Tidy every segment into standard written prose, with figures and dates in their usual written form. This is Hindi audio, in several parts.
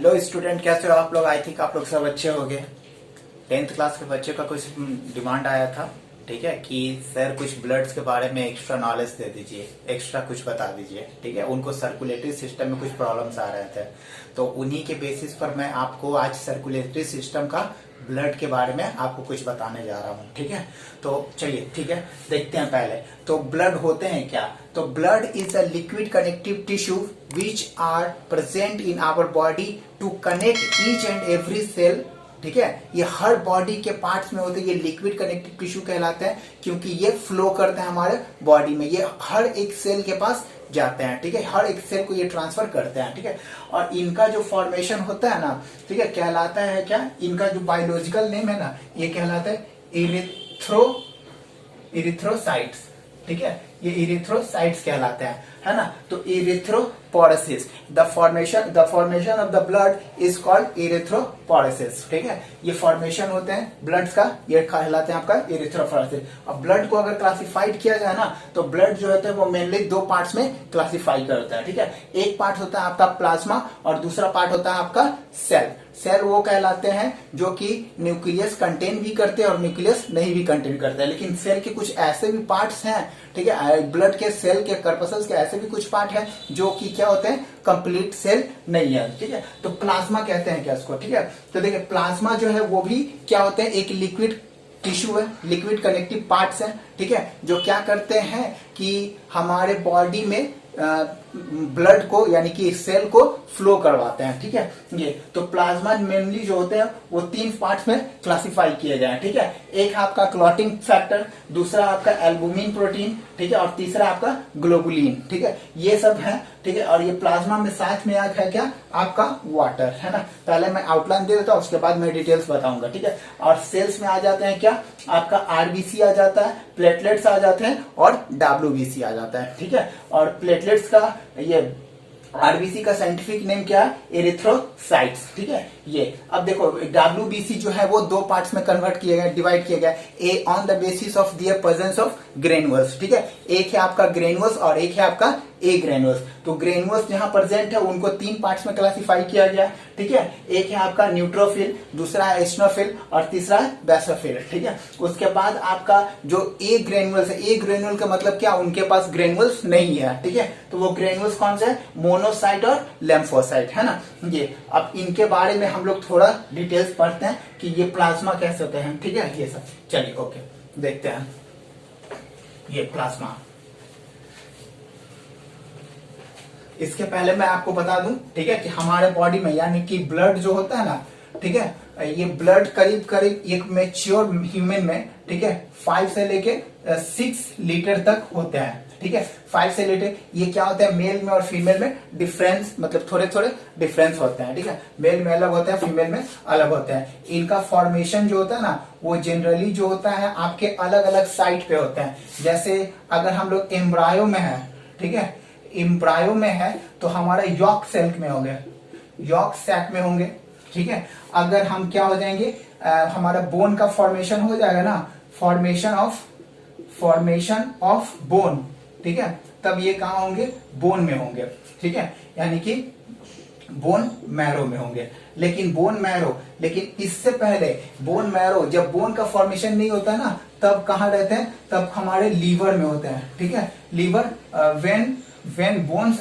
हेलो स्टूडेंट, कैसे हो आप लोग। आई थिंक आप लोग सब अच्छे होंगे। 10th क्लास के बच्चे का कुछ डिमांड आया था, ठीक है, कि सर कुछ ब्लड्स के बारे में एक्स्ट्रा नॉलेज दे दीजिए, एक्स्ट्रा कुछ बता दीजिए, ठीक है। उनको सर्कुलेटरी सिस्टम में कुछ प्रॉब्लम्स आ रहे थे, तो उन्हीं के बेसिस पर मैं आपको आज सर्कुलेटरी सिस्टम का ब्लड के बारे में आपको कुछ बताने जा रहा हूँ, ठीक है। तो चलिए, ठीक है, देखते हैं पहले तो ब्लड होते हैं क्या। तो blood is a liquid connective tissue which are present in our body to connect each and every cell, ठीक है। ये हर बॉडी के पार्ट्स में होते हैं, ये लिक्विड कनेक्टिव टिश्यू कहलाते हैं, क्योंकि ये फ्लो करते हैं हमारे बॉडी में, ये हर एक सेल के पास जाते हैं, ठीक है, हर एक सेल को ये ट्रांसफर करते हैं, ठीक है। और इनका जो फॉर्मेशन होता है ना, ठीक है, कहलाता है क्या, इनका जो बायोलॉजिकल नेम है ना, ये कहलाता है इरिथ्रोसाइट्स, ठीक है, ये इरिथ्रोसाइट्स कहलाते हैं, है ना। तो erythropoiesis, the formation of the blood is called erythropoiesis, ठीक है। ये फॉर्मेशन होते हैं ब्लड का, ये कहलाते हैं आपका इरिथ्रोपोरेसिस। अब ब्लड को अगर क्लासिफाइड किया जाए ना, तो ब्लड जो होता है वो मेनली दो पार्ट्स में क्लासिफाई करता है, ठीक है। एक पार्ट होता है आपका प्लाज्मा और दूसरा पार्ट होता है आपका सेल। सेल वो कहलाते हैं जो कि न्यूक्लियस कंटेन भी करते हैं और न्यूक्लियस नहीं भी कंटेन करते हैं, लेकिन सेल के कुछ ऐसे भी पार्ट्स हैं, ठीक है, ब्लड के सेल के कर्पसल्स के ऐसे भी कुछ पार्ट हैं जो कि क्या होते हैं, कंप्लीट सेल नहीं है, ठीक है। तो प्लाज्मा कहते हैं क्या इसको, ठीक है। तो देखिए प्लाज्मा जो है वो भी क्या होते हैं, एक लिक्विड टिश्यू है, लिक्विड कनेक्टिव पार्ट्स हैं, ठीक है, जो क्या करते हैं कि हमारे बॉडी में ब्लड को यानी कि सेल को फ्लो करवाते हैं, ठीक है। ये तो प्लाज्मा मेनली जो होते हैं वो तीन पार्ट्स में क्लासिफाई किए गए हैं, ठीक है। एक आपका क्लॉटिंग फैक्टर, दूसरा आपका एल्बुमिन प्रोटीन, ठीक है, और तीसरा आपका ग्लोबुलिन, ठीक है, ये सब है, ठीक है। और ये प्लाज्मा में साथ में है क्या, आपका वाटर, है ना। पहले मैं आउटलाइन दे देता हूं, उसके बाद मैं डिटेल्स बताऊंगा, ठीक है। और सेल्स में आ जाते हैं क्या, आपका आरबीसी आ जाता है, प्लेटलेट्स आ जाते हैं और डब्ल्यूबीसी आ जाता है, ठीक है। और प्लेटलेट्स का ये आरबीसी का साइंटिफिक नेम क्या है, एरिथ्रोसाइट्स, ठीक है। ये अब देखो डब्ल्यूबीसी जो है वो दो पार्ट्स में कन्वर्ट किए गए, डिवाइड किए गए, a on the basis of their presence of granules, ठीक है। एक है आपका ग्रेनुअल्स और एक है आपका ए ग्रेनुअल्स। तो ग्रेनुअल्स जहां प्रेजेंट है उनको तीन पार्ट्स में क्लासिफाई किया गया, ठीक है। एक है आपका न्यूट्रोफिल, दूसरा है एस्नोफिल और तीसरा है बेसोफिल, ठीक है। उसके बाद आपका जो ए ग्रेनुअल्स है, ए ग्रेनुअल का मतलब क्या, उनके पास ग्रेनुअल्स नहीं है, ठीक है। तो वो ग्रेनुअल्स कौन से है, मोनोसाइट और लिम्फोसाइट, है ना। ये अब इनके बारे में हम लोग थोड़ा डिटेल्स पढ़ते हैं कि ये प्लाज्मा कैसे होते हैं, ठीक है, ये सब। चलिए ओके, देखते हैं ये प्लाज्मा। इसके पहले मैं आपको बता दूं, ठीक है, कि हमारे बॉडी में यानी कि ब्लड जो होता है ना, ठीक है, ये ब्लड करीब करीब एक मैच्योर ह्यूमन में, ठीक है, 5 से लेके 6 लीटर तक होते हैं, ठीक है। 5 से लेटर ये क्या होता है, मेल में और फीमेल में डिफरेंस, मतलब थोड़े थोड़े डिफरेंस होते हैं, ठीक है। मेल में अलग होते हैं, फीमेल में अलग होते हैं। इनका फॉर्मेशन जो होता है ना, वो जनरली जो होता है आपके अलग अलग साइट पे होते हैं। जैसे अगर हम लोग एम्ब्रायो में है, ठीक है, एम्ब्रायो में है तो हमारा यॉर्क सेल में होंगे, यॉर्क सैक में होंगे, ठीक है। अगर हम क्या हो जाएंगे, हमारा बोन का फॉर्मेशन हो जाएगा ना, फॉर्मेशन ऑफ बोन, ठीक है, तब ये कहां होंगे, बोन में होंगे, ठीक है, यानी कि बोन मैरो में होंगे। लेकिन इससे पहले बोन मैरो, जब बोन का फॉर्मेशन नहीं होता ना, तब कहां रहते हैं, तब हमारे लीवर में होते हैं, ठीक है। Liver when bones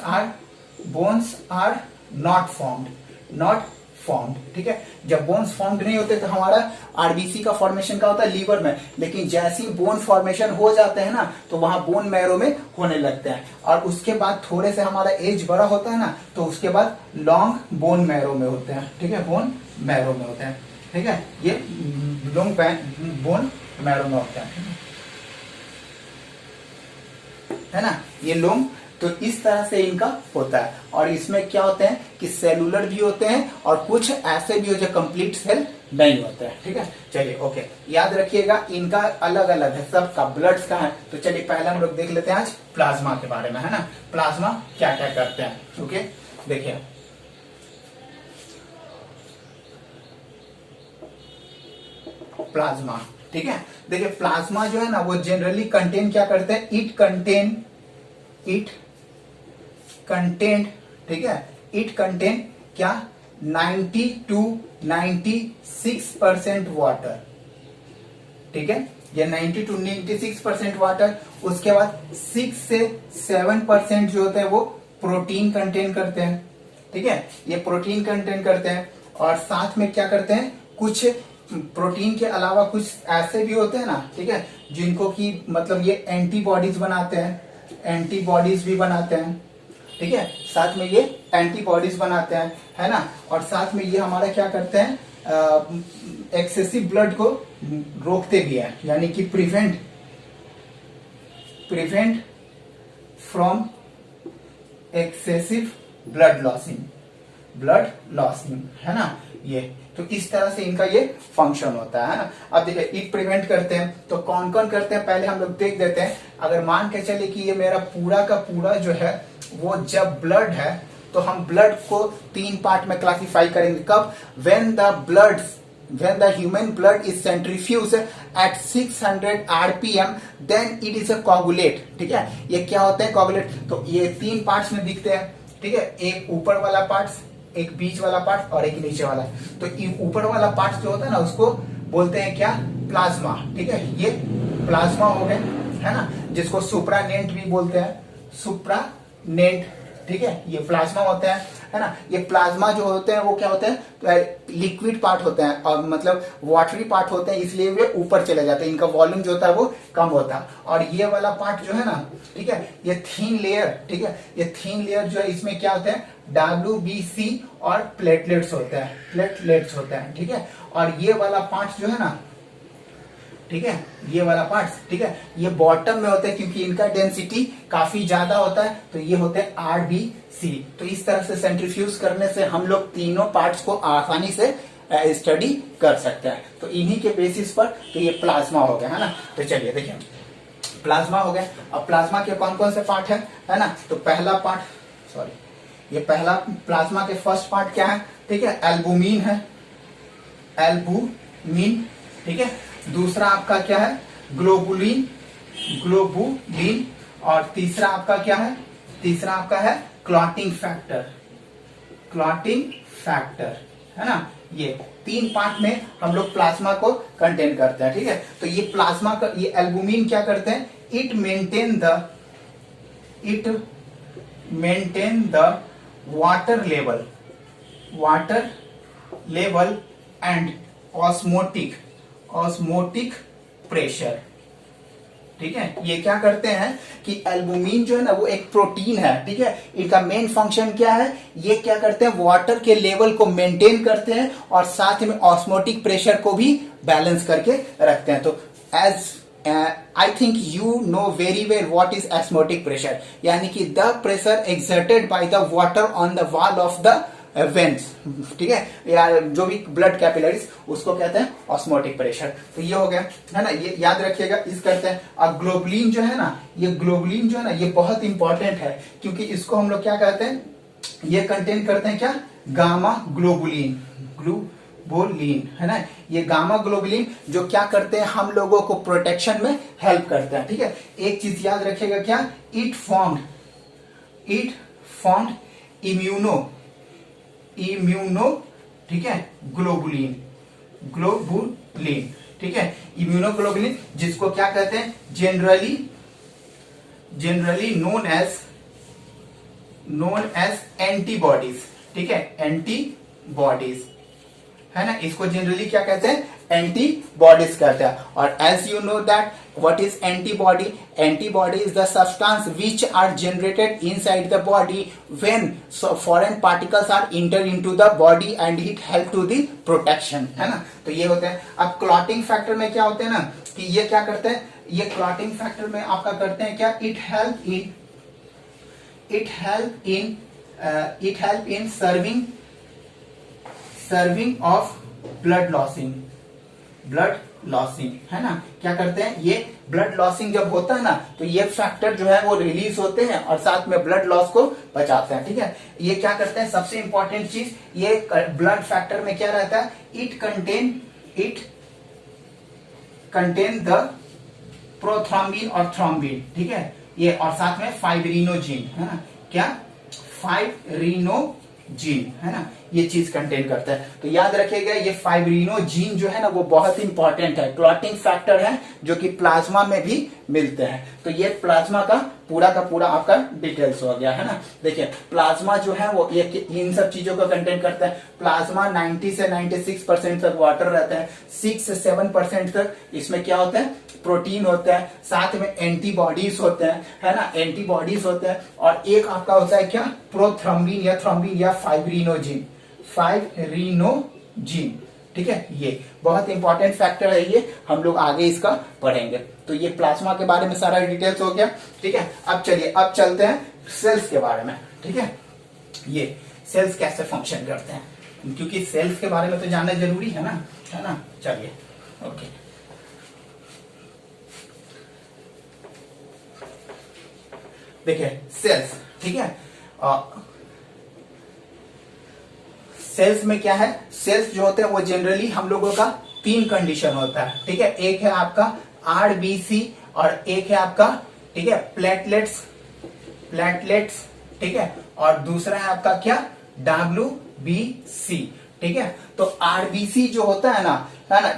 are not formed, ठीक है। जब बोन्स फॉर्म्ड नहीं होते तो हमारा आरबीसी का फॉर्मेशन का होता है लीवर में, लेकिन जैसे ही बोन फॉर्मेशन हो जाते हैं ना, तो वहां बोन मैरो में होने लगते हैं। और उसके बाद थोड़े से हमारा एज बड़ा होता है ना, तो उसके बाद लॉन्ग बोन मैरो में होते हैं, ठीक है, बोन मैरो में होते हैं, ठीक है। ये लॉन्ग बोन मैरो में होते हैं, है ना, ये लॉन्ग। तो इस तरह से इनका होता है। और इसमें क्या होते हैं कि सेलुलर भी होते हैं और कुछ ऐसे भी हो जो कंप्लीट सेल नहीं होते हैं, ठीक है। चलिए ओके, याद रखिएगा इनका अलग अलग है, सबका ब्लड्स का है। तो चलिए पहले हम लोग देख लेते हैं आज प्लाज्मा के बारे में, है ना। प्लाज्मा क्या क्या करते हैं, ओके, देखिए प्लाज्मा, ठीक है। देखिए प्लाज्मा जो है ना, वो जनरली कंटेन क्या करते हैं, इट कंटेन, ठीक है, इट कंटेन क्या, 90 to 96% वाटर, ठीक है, ये 90 to 96% वाटर। उसके बाद 6 से 7% जो होते हैं वो प्रोटीन कंटेन करते हैं, ठीक है, ये प्रोटीन कंटेन करते हैं। और साथ में क्या करते हैं, कुछ प्रोटीन के अलावा कुछ ऐसे भी होते हैं ना, ठीक है, जिनको कि मतलब ये एंटीबॉडीज बनाते हैं, एंटीबॉडीज भी बनाते हैं, ठीक है, साथ में ये एंटीबॉडीज बनाते हैं, है ना। और साथ में ये हमारा क्या करते हैं, एक्सेसिव ब्लड को रोकते भी है, यानी कि prevent from excessive blood losing, है ना। ये तो इस तरह से इनका ये फंक्शन होता है ना। अब देखिए इट प्रिवेंट करते हैं तो कौन कौन करते हैं, पहले हम लोग देख देते हैं। अगर मान के चले कि ये मेरा पूरा का पूरा जो है वो जब ब्लड है, तो हम ब्लड को 3 पार्ट में क्लासिफाई करेंगे। कब? when the human blood is centrifuged at 600 rpm then it is a coagulate, ठीक है। ये क्या होता है coagulate? तो ये 3 पार्ट्स में दिखते हैं, ठीक है, एक ऊपर वाला पार्ट्स, एक बीच वाला पार्ट और एक नीचे वाला। तो ऊपर वाला पार्ट जो होता है ना उसको बोलते हैं क्या? प्लाज्मा, ठीक है, ये प्लाज्मा हो गए, है ना, जिसको सुप्रानेंट भी बोलते हैं, सुप्रानेंट, ठीक है, ये प्लाज्मा होते हैं, है ना। ये प्लाज्मा जो होते हैं वो क्या होते हैं? लिक्विड पार्ट होते हैं और मतलब वाटरी पार्ट होते हैं, इसलिए वे ऊपर चले जाते हैं, इनका वॉल्यूम जो होता है वो कम होता है। और ये वाला पार्ट जो है ना, ठीक है, ये थीन लेयर, ठीक है, ये थीन लेयर जो है इसमें क्या होते हैं? WBC और प्लेटलेट्स होते हैं, ठीक है। और ये वाला पार्ट जो है ना, ठीक है, ये वाला पार्ट, ठीक है, ये बॉटम में होते हैं क्योंकि इनका डेंसिटी काफी ज्यादा होता है, तो ये होते हैं RBC। तो इस तरह से सेंट्रीफ्यूज करने से हम लोग तीनों पार्ट्स को आसानी से स्टडी कर सकते हैं। तो इन्हीं के बेसिस पर तो ये प्लाज्मा हो गया, है ना। तो चलिए देखिए प्लाज्मा हो गया। अब प्लाज्मा के कौन कौन से पार्ट है ना। तो पहला पार्ट, ये पहला प्लाज्मा के फर्स्ट पार्ट क्या है? ठीक है, एल्बुमिन है, एल्बुमिन, ठीक है। दूसरा आपका क्या है? ग्लोबुलिन, और तीसरा आपका क्या है? तीसरा आपका है क्लॉटिंग फैक्टर, है ना। ये 3 पार्ट में हम लोग प्लाज्मा को कंटेन करते हैं, ठीक है। तो ये प्लाज्मा का ये एल्बुमिन क्या करते हैं? It maintain the water level and osmotic pressure, ठीक है। ये क्या करते हैं कि एल्बुमिन जो है ना वो एक प्रोटीन है, ठीक है। इनका मेन फंक्शन क्या है? ये क्या करते हैं? वाटर के लेवल को मेंटेन करते हैं और साथ में ऑस्मोटिक प्रेशर को भी बैलेंस करके रखते हैं। तो as I think you know very well what is osmotic pressure, यानी कि the pressure exerted by the water on the wall of the veins, ठीक है, या जो भी ब्लड कैपिलरीज उसको कहते हैं ऑस्मोटिक प्रेशर। तो ये हो गया, है ना, ये याद रखिएगा, इस करते हैं। अब ग्लोबुलिन जो है ना, ये ग्लोबुलिन जो है ना ये बहुत इंपॉर्टेंट है क्योंकि इसको हम लोग क्या कहते हैं? ये कंटेन करते हैं क्या? गामा ग्लोबुलिन, है ना। ये गामा ग्लोबुलिन जो क्या करते हैं? हम लोगों को प्रोटेक्शन में हेल्प करते हैं, ठीक है। एक चीज याद रखिएगा क्या? इट फॉर्म्ड इम्यूनो, ठीक है, ग्लोबुलिन, ठीक है, इम्यूनोग्लोबुलिन जिसको क्या कहते हैं? जनरली नोन एज एंटीबॉडीज, ठीक है, एंटीबॉडीज, है ना। इसको जनरली क्या कहते हैं? एंटीबॉडीज कहते हैं। और as you know that what is antibody is the substance which are generated inside the body when foreign particles are enter into the body and it help to the protection, है ना। तो ये होते हैं। अब क्लॉटिंग फैक्टर में क्या होते हैं ना कि ये क्या करते हैं? ये क्लॉटिंग फैक्टर में आपका करते हैं क्या? It help in serving of blood losing, है ना। क्या करते हैं? ये ब्लड लॉसिंग जब होता है ना तो ये फैक्टर जो है वो रिलीज होते हैं और साथ में ब्लड लॉस को बचाते हैं, ठीक है। ये क्या करते हैं? सबसे इंपॉर्टेंट चीज ये ब्लड फैक्टर में क्या रहता है? इट कंटेन द प्रोथ्रॉम्बिन और थ्रोम्बिन, ठीक है, ये, और साथ में फाइब्रिनोजिन, है ना। क्या? फाइब्रिनोजिन, है ना। ये चीज कंटेन करता है। तो याद रखिएगा ये फाइब्रिनोजीन जो है ना वो बहुत इंपॉर्टेंट है, क्लॉटिंग फैक्टर है जो कि प्लाज्मा में भी मिलते हैं। तो ये प्लाज्मा का पूरा आपका डिटेल्स हो गया है ना। देखिए प्लाज्मा जो है वो ये इन सब चीजों को कंटेन करता है। प्लाज्मा 90 से 96% तक वाटर रहता है, 6 से 7% तक इसमें क्या होता है, प्रोटीन होता है, साथ में एंटीबॉडीज होते हैं, है ना, एंटीबॉडीज होते हैं, और एक आपका होता है क्या, प्रोथ्रम्बिन या थ्रोम्बिन या फाइब्रिनोजिन, ठीक है। ये बहुत इंपॉर्टेंट फैक्टर है, ये हम लोग आगे इसका पढ़ेंगे। तो ये प्लाज्मा के बारे में सारा डिटेल्स हो गया, ठीक है। अब चलिए अब चलते हैं सेल्स के बारे में, ठीक है। ये सेल्स कैसे फंक्शन करते हैं, क्योंकि सेल्स के बारे में तो जानना जरूरी है ना, चलिए ओके। देखिए सेल्स, ठीक है। सेल्स में क्या है, सेल्स जो होते हैं वो जनरली हम लोगों का 3 कंडीशन होता है, ठीक है। एक है आपका आरबीसी और एक है आपका, ठीक है, प्लेटलेट्स, ठीक है, और दूसरा है आपका क्या, WBC, ठीक है। तो आरबीसी जो होता है ना,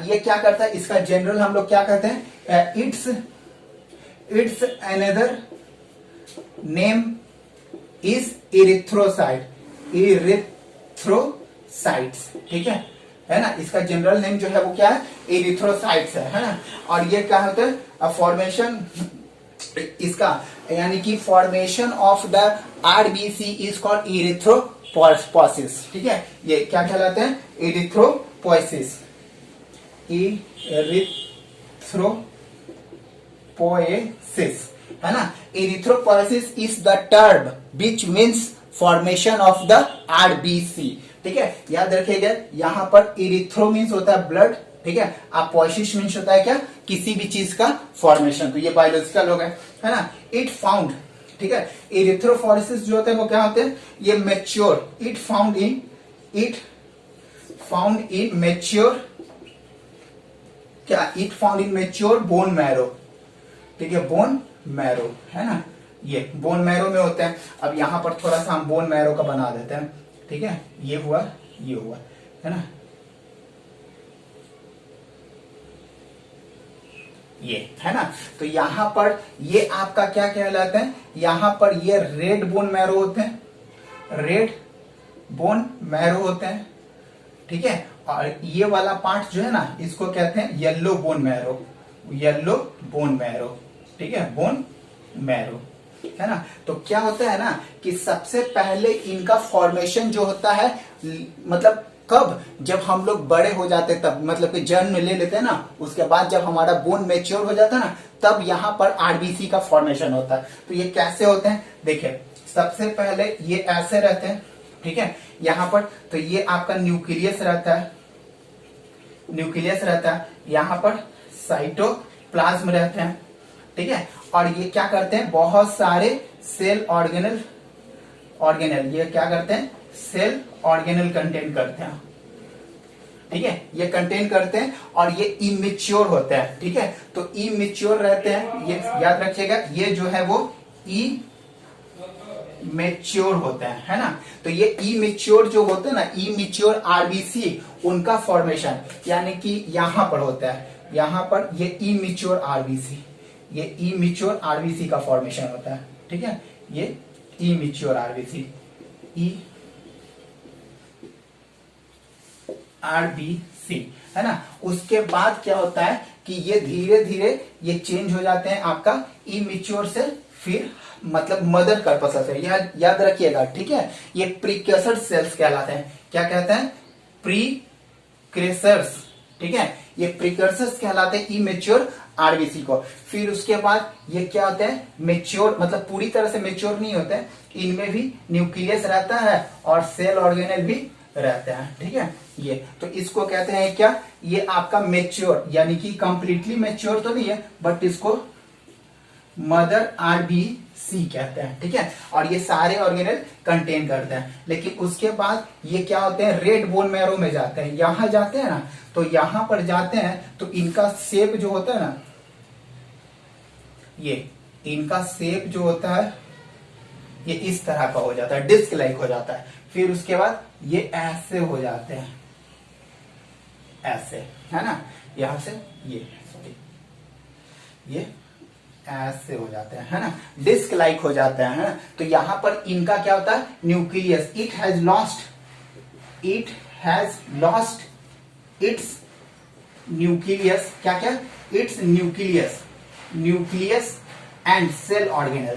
ये क्या करता है, इसका जनरल हम लोग क्या कहते हैं, it's another name is erythrocytes, ठीक है ना। इसका जनरल नेम जो है वो क्या है, इरिथ्रोसाइट्स है ना। और ये क्या होता है, फॉर्मेशन इसका यानी कि formation of the RBC is called erythropoiesis, ठीक है। ये क्या कहलाते हैं, इरिथ्रोपोइसिस, है ना। Erythropoiesis is the term which means formation of the RBC, ठीक है। याद रखिएगा यहाँ पर इरिथ्रो मीन्स होता है ब्लड, ठीक है, आप पोइसिस मीन्स होता है क्या, किसी भी चीज का फॉर्मेशन। तो ये बायोलॉजिकल हो गए, है ना। इट फाउंड, ठीक है, इरिथ्रोफोरेसिस जो होता है वो क्या होते हैं, ये mature, it found in mature bone marrow, ठीक है, बोन मैरो, है ना। ये बोन मैरो में होते हैं। अब यहां पर थोड़ा सा हम बोन मैरो का बना देते हैं, ठीक है। ये हुआ, है ना, ये है ना। तो यहां पर ये आपका क्या कहलाता है, यहां पर ये रेड बोन मैरो होते हैं, ठीक है। और ये वाला पार्ट जो है ना इसको कहते हैं येलो बोन मैरो, ठीक है, बोन मैरो, है ना। तो क्या होता है ना कि सबसे पहले इनका फॉर्मेशन जो होता है, मतलब कब, जब हम लोग बड़े हो जाते तब, मतलब कि जन्म ले लेते हैं ना, उसके बाद जब हमारा बोन मैच्योर हो जाता है ना, तब यहाँ पर आरबीसी का फॉर्मेशन होता है। तो ये कैसे होते हैं, देखिए सबसे पहले ये ऐसे रहते हैं, ठीक है, यहाँ पर। तो ये आपका न्यूक्लियस रहता है, यहाँ पर साइटोप्लाज्म रहते हैं, ठीक है। और ये क्या करते हैं, बहुत सारे सेल ऑर्गेनल, ये क्या करते हैं, सेल ऑर्गेनल कंटेन करते हैं, ठीक है, ये कंटेन करते हैं। और ये इमेच्योर होते हैं, ठीक है। तो इमेच्योर रहते हैं, ये याद रखिएगा, ये जो है वो इमेच्योर होते हैं, है ना। तो ये इमेच्योर जो होते हैं ना, इमेच्योर आरबीसी, उनका फॉर्मेशन यानी कि यहां पर होता है, यहां पर ये इमेच्योर आरबीसी का फॉर्मेशन होता है, ठीक है। ये इमेच्योर आरबीसी है ना। उसके बाद क्या होता है कि ये धीरे धीरे ये चेंज हो जाते हैं आपका इमेच्योर से फिर मतलब मदर कर्पस से, याद रखिएगा, ठीक है। ये प्रीक्योर्सर सेल्स कहलाते हैं, क्या कहते हैं, प्रीक्योर्सर्स, ठीक है। ये प्रीक्योर्सर्स कहलाते हैं इमेच्योर आरबीसी को। फिर उसके बाद ये क्या होते हैं, मेच्योर, मतलब पूरी तरह से मेच्योर नहीं होते हैं, इनमें भी न्यूक्लियस रहता है और सेल ऑर्गेनल भी रहते हैं, ठीक है। ये तो इसको कहते हैं क्या, ये आपका मेच्योर, यानी कि कंप्लीटली मेच्योर तो नहीं है, बट इसको मदर आरबीसी कहते हैं, ठीक है। और ये सारे ऑर्गेनल कंटेन करते हैं। लेकिन उसके बाद ये क्या होते हैं, रेड बोन मैरो में जाते हैं, यहां जाते हैं ना, तो यहां पर जाते हैं तो इनका शेप जो होता है ना, ये इनका शेप जो होता है ये इस तरह का हो जाता है, डिस्क लाइक हो जाता है, फिर उसके बाद ये ऐसे हो जाते हैं, ऐसे, है ना, यहां से ये, सॉरी, ये ऐसे हो जाते हैं, है ना, डिस्क लाइक हो जाते हैं, है ना। तो यहां पर इनका क्या होता है, nucleus, it has lost its nucleus, क्या क्या, its nucleus and cell organelle,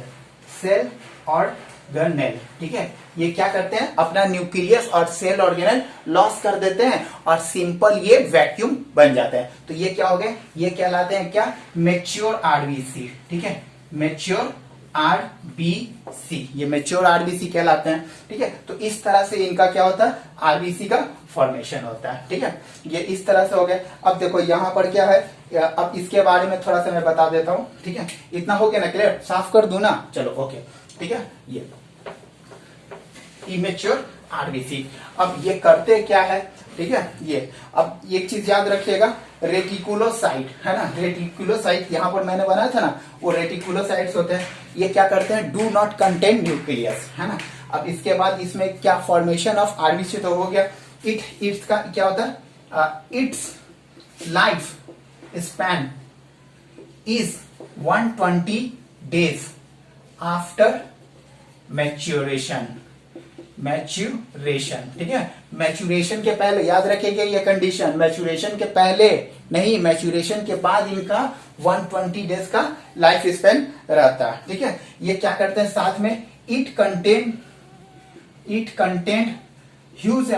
ठीक है। ये क्या करते हैं, अपना न्यूक्लियस और सेल ऑर्गेनेल लॉस कर देते हैं और सिंपल ये वैक्यूम बन जाते हैं। तो ये क्या हो गए, ये कहलाते हैं क्या, मैच्योर आरबीसी, ठीक है, मैच्योर आरबीसी, ये मैच्योर आरबीसी कहलाते हैं, ठीक है। तो इस तरह से इनका क्या होता है, आरबीसी का फॉर्मेशन होता है, ठीक है। ये इस तरह से हो गए। अब देखो यहाँ पर क्या है, अब इसके बारे में थोड़ा सा मैं बता देता हूँ, ठीक है। इतना हो गया ना, क्लियर, साफ कर दूं ना, चलो ओके, ठीक है। ये इमेच्योर आरबीसी, अब ये करते क्या है, ठीक है। ये अब एक चीज याद रखिएगा, रेटिकुलोसाइट, है ना, रेटिकुलोसाइट यहाँ पर मैंने बनाया था ना, वो रेटिकुलोसाइट्स होते हैं। ये क्या करते हैं, डू नॉट कंटेन न्यूक्लियस, है ना। अब इसके बाद इसमें क्या फॉर्मेशन ऑफ आरबीसी तो हो गया। इट्स का क्या होता है, it's life span is 120 days after maturation, ठीक है। मैच्योरेशन के पहले याद रखेंगे ये कंडीशन, मैच्योरेशन के पहले नहीं, मैच्योरेशन के बाद इनका 120 डेज का लाइफ स्पेन रहता है, ठीक है। ये क्या करते हैं साथ में, it content huge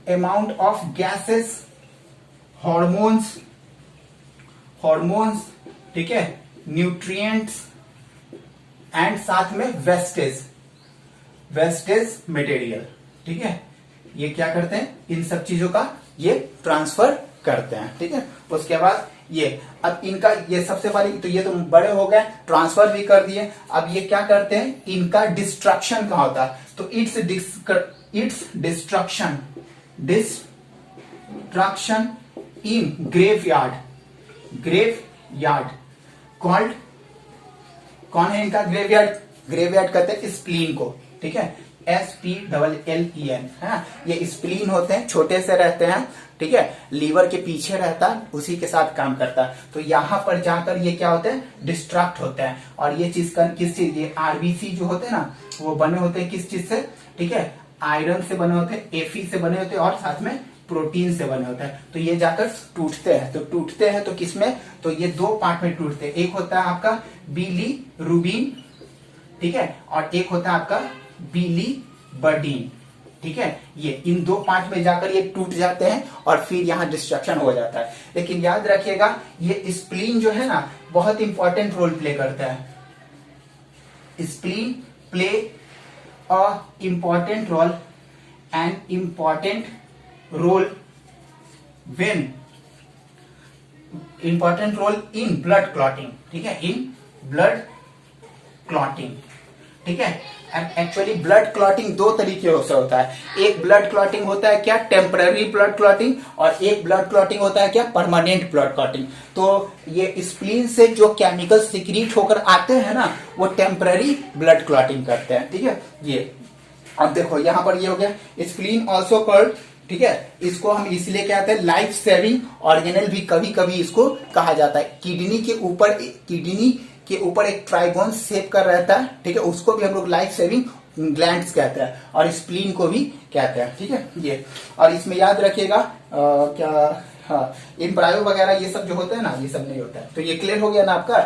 amount of gases, hormones, ठीक है, न्यूट्रिएंट्स एंड साथ में वेस्टेज मटेरियल, ठीक है। ये क्या करते हैं, इन सब चीजों का ये ट्रांसफर करते हैं, ठीक है। उसके बाद ये, अब इनका ये सबसे पहले तो ये तो बड़े हो गए, ट्रांसफर भी कर दिए। अब ये क्या करते हैं, इनका डिस्ट्रक्शन कहाँ होता है, तो it's destruction in graveyard called, कौन है इनका ग्रेवयार्ड कहते हैं स्प्लीन को, ठीक है, SPLLEN, है ना। ये स्प्लीन होते हैं, छोटे से रहते हैं, ठीक है, लीवर के पीछे रहता है, उसी के साथ काम करता है। तो यहाँ पर जाकर ये क्या होते हैं, डिस्ट्रक्ट होते हैं। और ये चीज किस चीज, ये आरबीसी जो होते हैं ना, वो बने होते हैं किस चीज से, ठीक है, आयरन से बने होते हैं, Fe से बने होते हैं और साथ में प्रोटीन से बने होते हैं। तो ये जाकर टूटते हैं तो किसमें, तो ये दो पार्ट में टूटते हैं। एक होता है आपका बिलीरुबिन, ठीक है, और एक होता है आपका बिलीबर्डिन, ठीक है। ये इन दो पार्ट में जाकर ये टूट जाते हैं और फिर यहाँ डिस्ट्रक्शन हो जाता है। लेकिन याद रखिएगा, ये स्प्लीन जो है ना, बहुत इंपॉर्टेंट रोल प्ले करता है। Spleen play a important role in blood clotting, ठीक है, इन ब्लड क्लॉटिंग, ठीक है। एक्चुअली ब्लड क्लॉटिंग दो तरीके से होता है। एक ब्लड क्लॉटिंग होता है क्या, टेम्पररी ब्लड क्लॉटिंग, और एक ब्लड क्लॉटिंग होता है क्या, परमानेंट ब्लड क्लॉटिंग। तो ये स्प्लीन से जो केमिकल सिक्रीट होकर आते हैं ना, वो टेम्पररी ब्लड क्लॉटिंग करते हैं, ठीक है। ये अब देखो यहाँ पर ये हो गया स्प्लीन ऑल्सो कॉल्ड, ठीक है, इसको हम इसलिए कहते हैं लाइफ सेविंग ऑर्गेनल भी कभी कभी इसको कहा जाता है। किडनी के ऊपर एक ट्राइगोन शेप कर रहता है, ठीक है, उसको भी हम लोग लाइफ सेविंग ग्लैंड्स कहते हैं और स्प्लीन को भी कहते हैं, ठीक है। ये और इसमें याद रखिएगा क्या, हाँ, इम्प्रायो वगैरह ये सब जो होता है ना, ये सब नहीं होता है। तो ये क्लियर हो गया ना आपका।